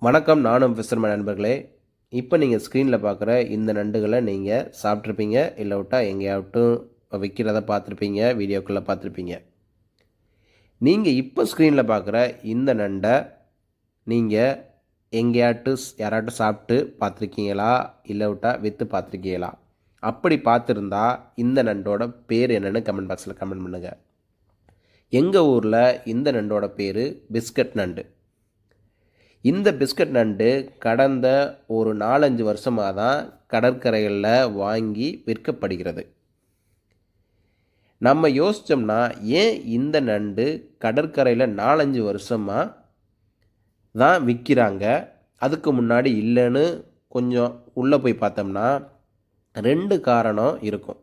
வணக்கம். நானும் ஃபிஷர்மேன் நண்பர்களே. இப்போ நீங்கள் ஸ்க்ரீனில் பார்க்குற இந்த நண்டுகளை நீங்கள் சாப்பிட்ருப்பீங்க, இல்லை விட்டால் எங்கேயாவட்டும் விற்கிறத பார்த்துருப்பீங்க, வீடியோக்களில் பார்த்துருப்பீங்க. நீங்கள் இப்போ ஸ்க்ரீனில் பார்க்குற இந்த நண்டை நீங்கள் யாராட்டும் சாப்பிட்டு பார்த்துருக்கீங்களா, இல்லை விட்டால் விற்று பார்த்துருக்கீங்களா? அப்படி பார்த்துருந்தா இந்த நண்டோட பேர் என்னென்னு கமெண்ட் பாக்ஸில் கமெண்ட் பண்ணுங்கள். எங்கள் ஊரில் இந்த நண்டோட பேர் பிஸ்கட் நண்டு. இந்த பிஸ்கட் நண்டு கடந்த ஒரு 4-5 வருஷமாக தான் கடற்கரைகளில் வாங்கி விற்கப்படுகிறது. நம்ம யோசித்தோம்னா ஏன் இந்த நண்டு கடற்கரையில் 4-5 வருஷமாக தான் விற்கிறாங்க, அதுக்கு முன்னாடி இல்லைன்னு கொஞ்சம் உள்ளே போய் பார்த்தோம்னா 2 காரணம் இருக்கும்.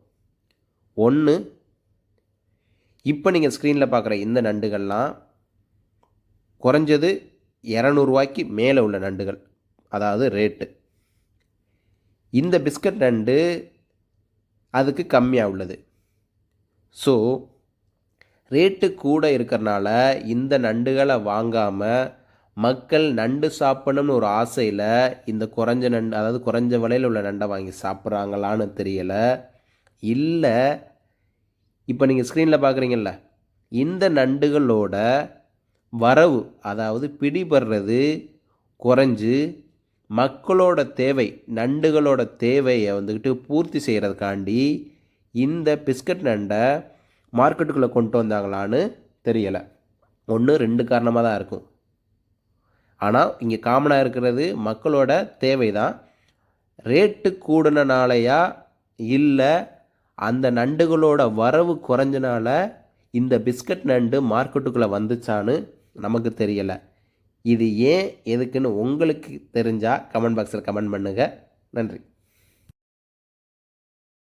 ஒன்று, இப்போ நீங்கள் ஸ்க்ரீனில் பார்க்குற இந்த நண்டுகள்லாம் குறைஞ்சது 200 ரூபாய்க்கு மேலே உள்ள நண்டுகள், அதாவது ரேட்டு. இந்த பிஸ்கட் நண்டு அதுக்கு கம்மியாக உள்ளது. ஸோ ரேட்டு கூட இருக்கிறனால இந்த நண்டுகளை வாங்காமல் மக்கள் நண்டு சாப்பிடணும்னு ஒரு ஆசையில் இந்த குறைஞ்ச நண்டு, அதாவது குறைஞ்ச விலையில் உள்ள நண்டை வாங்கி சாப்பிட்றாங்களான்னு தெரியலை. இல்லை, இப்போ நீங்கள் ஸ்க்ரீனில் பார்க்குறீங்கள, இந்த நண்டுகளோட வரவு, அதாவது பிடிபடுறது குறைஞ்சு மக்களோட தேவை, நண்டுகளோட தேவையை பூர்த்தி செய்கிறதுக்காண்டி இந்த பிஸ்கட் நண்டை மார்க்கெட்டுக்குள்ளே கொண்டு வந்தாங்களான்னு தெரியலை. 1-2 காரணமாக தான் இருக்கும். ஆனால் இங்கே காமனாக இருக்கிறது மக்களோட தேவை தான். ரேட்டு கூடினாலையா இல்லை அந்த நண்டுகளோட வரவு குறைஞ்சனால இந்த பிஸ்கட் நண்டு மார்க்கெட்டுக்குள்ளே வந்துச்சான்னு நமக்கு தெரியலை. இது ஏன் எதுக்குன்னு உங்களுக்கு தெரிஞ்சால் கமெண்ட் பாக்ஸில் கமெண்ட் பண்ணுங்கள். நன்றி.